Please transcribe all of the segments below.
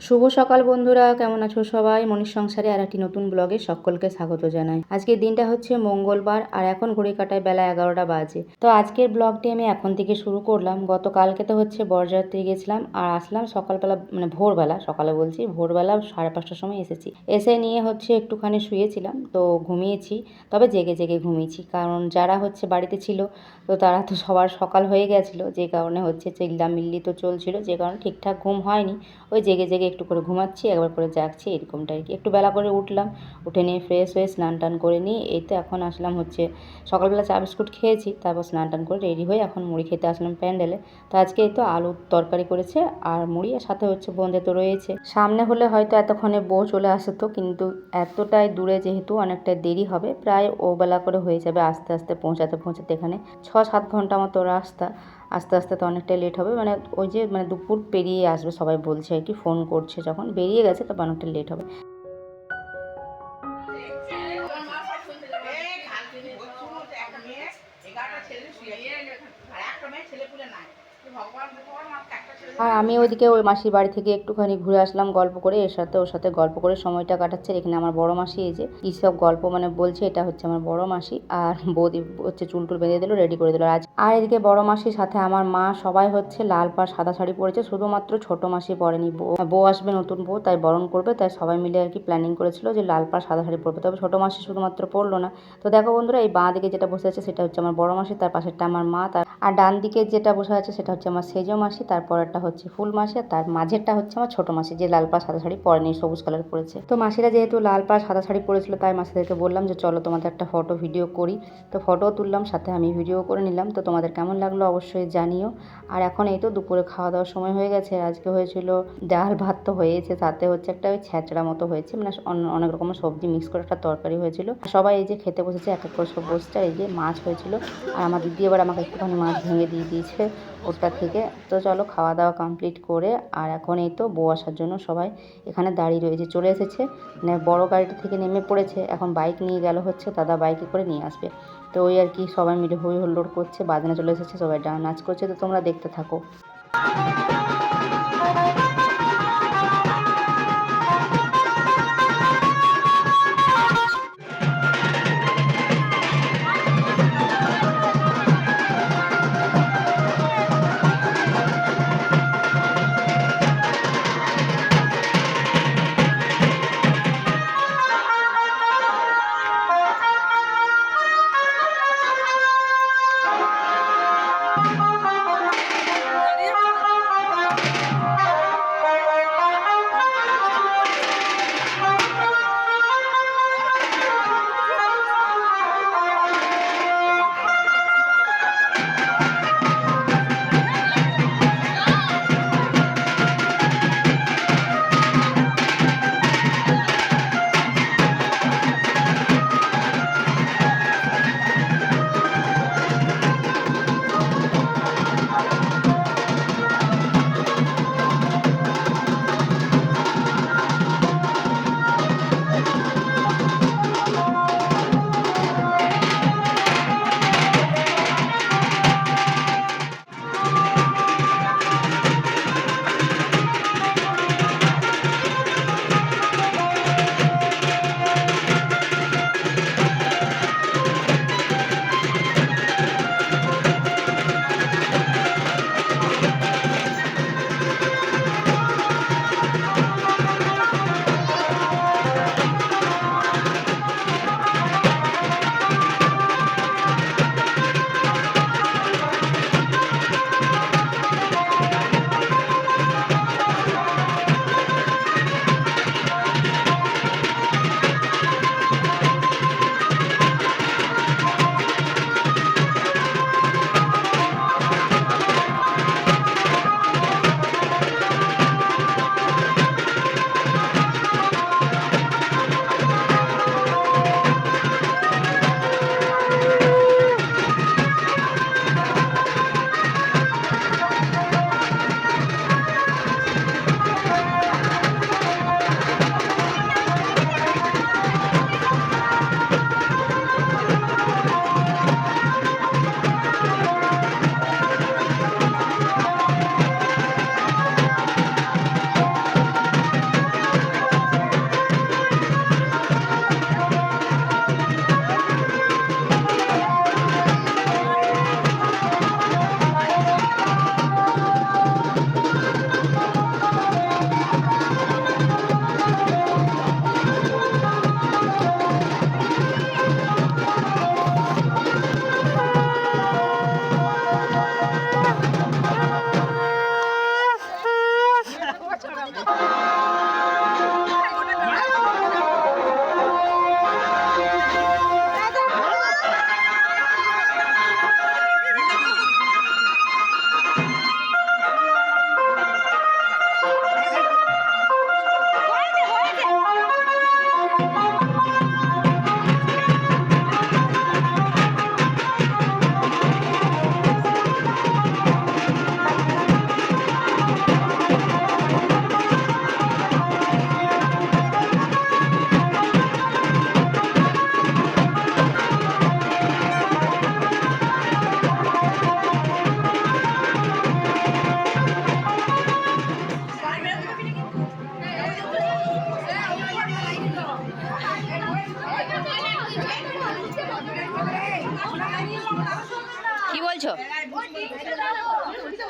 শুভ সকাল বন্ধুরা, কেমন আছো সবাই? মনির সংসারে আর একটি নতুন ব্লগে সকলকে স্বাগত জানাই। আজকের দিনটা হচ্ছে মঙ্গলবার আর এখন ঘড়ি কাটায় বেলা 11টা বাজে। তো আজকের ব্লগটি আমি এখন থেকে শুরু করলাম। গতকালকে তো হচ্ছে বরযাত্রী গেছিলাম আর আসলাম সকালবেলা, মানে ভোরবেলা, সকালে বলছি ভোরবেলা 5:30টার সময় এসেছি। এসে নিয়ে হচ্ছে একটুখানি শুয়েছিলাম, তো ঘুমিয়েছি। তবে জেগে জেগে ঘুমিয়েছি, কারণ যারা হচ্ছে বাড়িতে ছিল তো তারা তো সবার সকাল হয়ে গেছিলো, যে কারণে হচ্ছে চিল্লামিল্লি তো চলছিল, যে কারণে ঠিকঠাক ঘুম হয়নি। ওই জেগে জেগে একটু করে ঘুমাচ্ছি, একবার করে জাগছি, এরকমটা আর কি। একটু বেলা করে উঠলাম, উঠে নিয়ে ফ্রেশ হয়ে স্নান টান করে নিয়ে এই তো এখন আসলাম হচ্ছে সকালবেলা চা বিস্কুট খেয়েছি, তারপর স্নান টান করে রেডি হয়ে এখন মুড়ি খেতে আসলাম প্যান্ডেলে। তো আজকে এই তো আলুর তরকারি করেছে আর মুড়ি, আর সাথে হচ্ছে বোঁদে তো রয়েছে। সামনে হলে হয়তো এতক্ষণে বউ চলে আসতো, কিন্তু এতটাই দূরে যেহেতু অনেকটা দেরি হবে, প্রায় ও বেলা করে হয়ে যাবে আস্তে আস্তে পৌঁছাতে পৌঁছাতে। এখানে 6-7 ঘন্টা মতো রাস্তা, আস্তে আস্তে তো অনেকটাই লেট হবে। মানে ওই যে দুপুর পেরিয়ে আসবে সবাই বলছে আর কি, ফোন করছে, যখন বেরিয়ে গেছে তখন অনেকটা লেট হবে। আর আমি ওইদিকে ওই মাসির বাড়ি থেকে একটুখানি ঘুরে আসলাম গল্প করে, ওর সাথে গল্প করে সময়টা কাটাচ্ছে। এখানে আমার বড় মাসি এই যে কী সব গল্প বলছে, এটা হচ্ছে আমার বড় মাসি। আর বৌদি হচ্ছে চুল টুল বেঁধে দিল, রেডি করে দিল আজ। আর এদিকে বড় মাসির সাথে আমার মা সবাই হচ্ছে লাল পাড় সাদা শাড়ি পরেছে, শুধুমাত্র ছোট মাসি পরেনি। বউ আসবে, নতুন বউ, তাই বরণ করবে, তাই সবাই মিলে আর কি প্ল্যানিং করেছিল যে লাল পাড় সাদা শাড়ি পরবে। তবে ছোট মাসি শুধুমাত্র পরলো না। তো দেখো বন্ধুরা, এই বাঁ দিকে যেটা বসে আছে সেটা হচ্ছে আমার বড় মাসি, তার পাশেরটা আমার মা, আর ডান দিকে যেটা বসে আছে সেটা হচ্ছে আমার সেজো মাসি, তারপরেরটা হচ্ছে ফুল মাসি, আর তার মাঝেরটা হচ্ছে আমার ছোট মাসি, যে লাল পাড় সাদা শাড়ি পরেনি, সবুজ কালার পরেছে। তো মাসিরা যেহেতু লাল পাড় সাদা শাড়ি পরেছিল, তাই মাসিদেরকে বললাম যে চলো তোমাদের একটা ফটো ভিডিও করি। তো ফটোও তুললাম, সাথে আমি ভিডিও করে নিলাম। তো তোমাদের কেমন লাগলো অবশ্যই জানিও। আর এখন এই তো দুপুরে খাওয়া দাওয়ার সময় হয়ে গেছে। আজকে হয়েছিল ডাল ভাত তো হয়েছে, সাথে হচ্ছে একটা ওই ছ্যাঁচড়া মতো হয়েছে, মানে অনেক রকমের সবজি মিক্স করে একটা তরকারি হয়েছিল। সবাই এই যে খেতে বসেছে, এক এক করে সব বসছে। এই যে মাছ হয়েছিল, আর আমার দিদি এবার আমাকে একটুখানি মাছ ভেঙে দিয়ে দিয়েছে ওটা থেকে। তো চলো খাওয়া দাওয়া কমপ্লিট করে, আর এখন এই তো বউ আসার জন্য সবাই এখানে দাঁড়িয়ে রয়েছে, চলে এসেছে। মানে বড় গাড়িটা থেকে নেমে পড়েছে, এখন বাইক নিয়ে গেল হচ্ছে, দাদা বাইকে করে নিয়ে আসবে। তো ওই আর কি সবাই মিলে হই হুল্লোড় করছে, বাজনা চলে এসেছে, সবাই নাচ করছে। তো তোমরা দেখতে থাকো।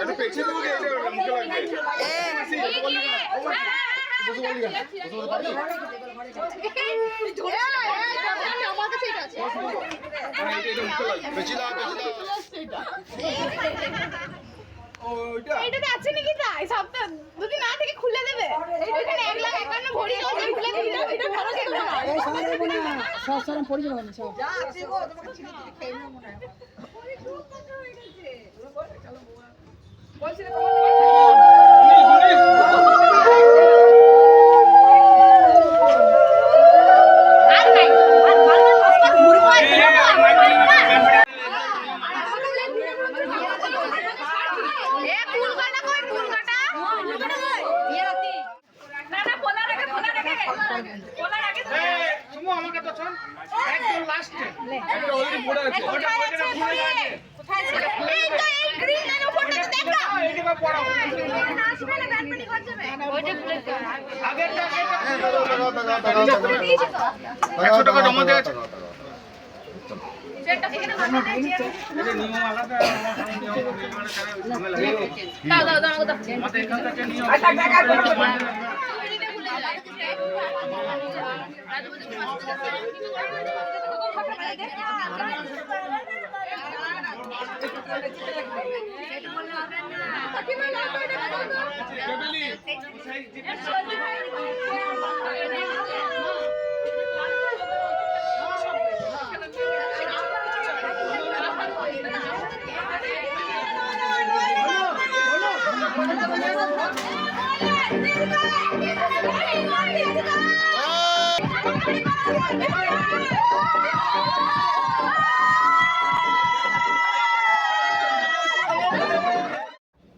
একটু পেছিয়ে দেবো কি? এটা মুখে লাগবে। বসে বলি না। পেছি দাও, পেছি দাও। এইটাতে আছে নাকি তাই সপ্তাহ দুদিন না থেকে খুলে দেবে ওইখানে 1,51,000 ভরি আছে খুলে দিবি এটা ভালো ছিল না এই সময় দেব না সব সব পরিচয় হবে সব যা আছে গো তোমাকে ছিনি ছিনি খেয়ে নাও মনে হয় বলছিলে আর নাই আর বারবার কষ্ট ঘুরে হয় একটা অলরেডি পড়ে আছে। ওটা খুলে গেছে। এই তো এই গ্রিন এর উপরটা তো দেখো এইটা পড়া। আসবে না ব্যাটমিন্টন করতে হবে ওইটা খুলে দাও আগেরটা 100 টাকা জমা দেওয়া আছে। সেটা এখানে মাথা দিয়েছে এটা নিয়ম আলাদা, দাও দাও দাও আমাকে দাও মাথা এখান থেকে নিয়ম।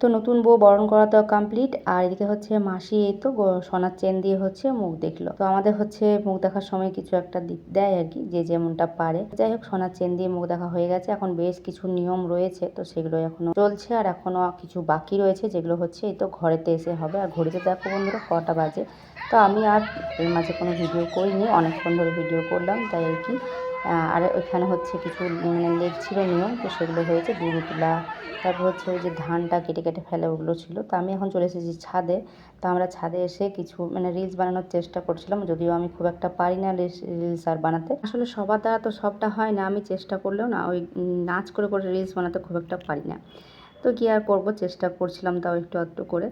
তো নতুন বউ বরণ করা তো কমপ্লিট, আর এদিকে হচ্ছে মাসি এই তো সোনার চেন দিয়ে হচ্ছে মুখ দেখলো। তো আমাদের হচ্ছে মুখ দেখার সময় কিছু একটা দেয় আর কি, যে যেমনটা পারে। যাই হোক, সোনার চেন দিয়ে মুখ দেখা হয়ে গেছে। এখন বেশ কিছু নিয়ম রয়েছে, তো সেগুলো এখনো চলছে, আর এখনো কিছু বাকি রয়েছে, যেগুলো হচ্ছে এই তো ঘরেতে এসে হবে। আর ঘড়িতে দেখো বন্ধুরা কটা বাজে। তো আমি আর এর মাঝে কোনো ভিডিও করিনি, অনেকক্ষণ ধরে ভিডিও করলাম তাই আর কি। আর ওইখানে হচ্ছে কিছু মানে লেগ ছিল নিয়ম, তো সেগুলো হয়েছে। দুধ তোলা, তারপর হচ্ছে ওই যে ধানটা কেটে কেটে ফেলে, ওগুলো ছিল। তো আমি এখন চলে এসেছি ছাদে। তো আমরা ছাদে এসে কিছু মানে রিলস বানানোর চেষ্টা করছিলাম, যদিও আমি খুব একটা পারি না রিলস আর বানাতে। আসলে সবার দ্বারা তো সবটা হয় না, আমি চেষ্টা করলেও না ওই নাচ করে করে রিলস বানাতে খুব একটা পারি না। তো কী আর করবো, চেষ্টা করছিলাম তাও একটু আধটু করে।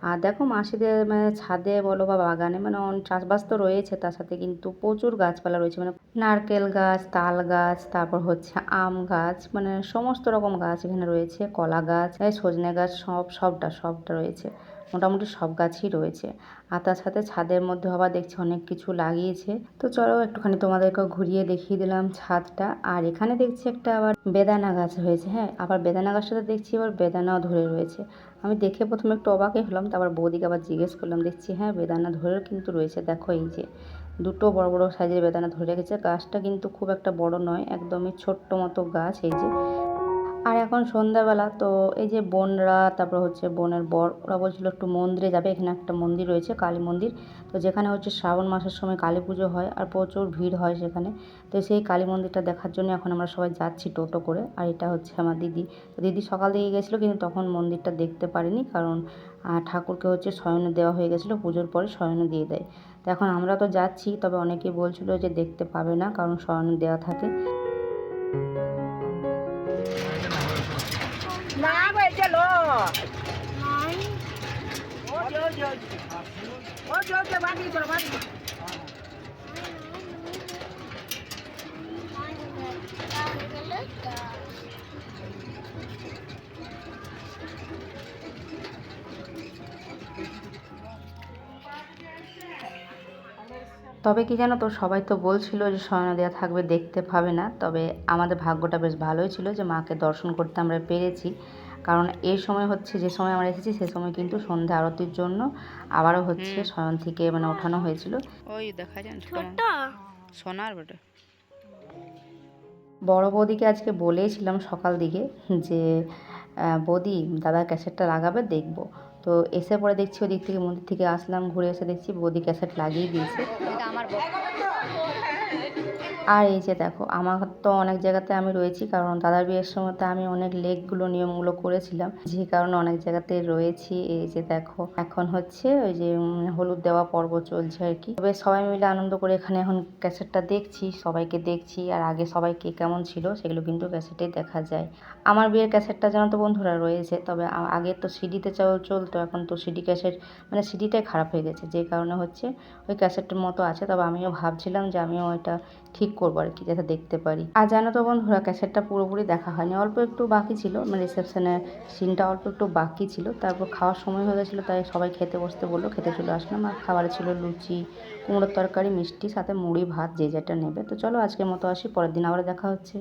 আর দেখো মাসিদের মানে ছাদে বলো বা বাগানে মানে চাষবাস তো রয়েছে, তার সাথে কিন্তু প্রচুর গাছপালা রয়েছে। মানে নারকেল গাছ, তাল গাছ, তারপর হচ্ছে আম গাছ, মানে সমস্ত রকম গাছ এখানে রয়েছে। কলা গাছ, সজনে গাছ, সবটা রয়েছে। মোটামুটি সব গাছই রয়েছে। আর তার সাথে ছাদের মধ্যে আবার দেখছি অনেক কিছু লাগিয়েছে। তো চলো একটুখানি তোমাদেরকে ঘুরিয়ে দেখিয়ে দিলাম ছাদটা। আর এখানে দেখছি একটা আবার বেদানা গাছ হয়েছে। হ্যাঁ, আবার বেদানা গাছটাতে দেখছি আবার বেদানাও ধরে রয়েছে। আমি দেখে প্রথমে একটু অবাকই হলাম, তারপর বৌদিকে আবার জিজ্ঞেস করলাম, দেখছি হ্যাঁ বেদানা ধরে কিন্তু রয়েছে। দেখো এই যে দুটো বড় বড় সাইজের বেদানা ধরে রেখেছে। গাছটা কিন্তু খুব একটা বড় নয়, একদমই ছোট্ট মতো গাছ এই যে। আর এখন সন্ধ্যাবেলা, তো এই যে বোনরা, তারপর হচ্ছে বোনের বর, ওরা বলছিল একটু মন্দিরে যাবে। এখানে একটা মন্দির রয়েছে, কালী মন্দির। তো যেখানে হচ্ছে শ্রাবণ মাসের সময় কালী পুজো হয়, আর প্রচুর ভিড় হয় সেখানে। তো সেই কালী মন্দিরটা দেখার জন্য এখন আমরা সবাই যাচ্ছি টোটো করে। আর এটা হচ্ছে আমার দিদি। তো দিদি সকাল দিকে গেছিলো, কিন্তু তখন মন্দিরটা দেখতে পারিনি, কারণ ঠাকুরকে হচ্ছে শয়নে দেওয়া হয়ে গেছিলো, পুজোর পরে শয়নে দিয়ে দেয়। তো এখন আমরা তো যাচ্ছি, তবে অনেকেই বলছিল যে দেখতে পাবে না, কারণ শয়নে দেওয়া থাকে। না ভাই চলো ও বাকি চলো বাকি তবে কি জানো তো, সবাই তো বলছিল যে শয়না দেওয়া থাকবে, দেখতে পাবে না। তবে আমাদের ভাগ্যটা বেশ ভালোই ছিল যে মাকে দর্শন করতে আমরা পেরেছি। কারণ এই সময় হচ্ছে, যে সময় আমরা এসেছি সে সময় কিন্তু সন্ধ্যা আরতির জন্য আবারও হচ্ছে শয়ন থেকে মানে ওঠানো হয়েছিল। ওই দেখা যান সোনার বটে। বড় বৌদিকে আজকে বলেছিলাম সকাল দিকে যে বৌদি দাদার ক্যাসেটটা লাগাবে, দেখবো। তো এসে পরে দেখছি ওদিক থেকে মন্দির থেকে আসলাম, ঘুরে এসে দেখছি বৌদি ক্যাসেট লাগিয়ে দিয়েছে। এটা আমার আর এই যে দেখো, আমার তো অনেক জায়গাতে আমি রয়েছি, কারণ দাদার বিয়ের সময় তো আমি অনেক লেকগুলো নিয়মগুলো করেছিলাম, যে কারণে অনেক জায়গাতে রয়েছি। এই যে দেখো, এখন হচ্ছে ওই যে হলুদ দেওয়া পর্ব চলছে আর কি। তবে সবাই মিলে আনন্দ করে এখানে এখন ক্যাসেটটা দেখছি, সবাইকে দেখছি। আর আগে সবাই কে কেমন ছিল সেগুলো কিন্তু ক্যাসেটেই দেখা যায়। আমার বিয়ের ক্যাসেটটা জানো তো বন্ধুরা রয়েছে, তবে আগে তো সিডিতে চলতো, এখন তো সিডি ক্যাসেট মানে সিডিটাই খারাপ হয়ে গেছে, যে কারণে হচ্ছে ওই ক্যাসেটের মতো আছে। তবে আমিও ভাবছিলাম যে আমিও ওইটা ঠিক করবো আর কি, যাতে দেখতে পারি। আর জানো তো বন্ধুরা, ক্যাসেটটা পুরোপুরি দেখা হয়নি, অল্প একটু বাকি ছিল, মানে রিসেপশনের সিনটা অল্প একটু বাকি ছিল। তারপর খাওয়ার সময় হয়ে গেছিলো, তাই সবাই খেতে বসতে বললো, খেতে চলে আসলাম। আর খাবারে ছিল লুচি, কুমড়োর তরকারি, মিষ্টি, সাথে মুড়ি ভাত, যে যেটা নেবে। তো চলো আজকের মতো আসি, পরের দিন আবার দেখা হচ্ছে।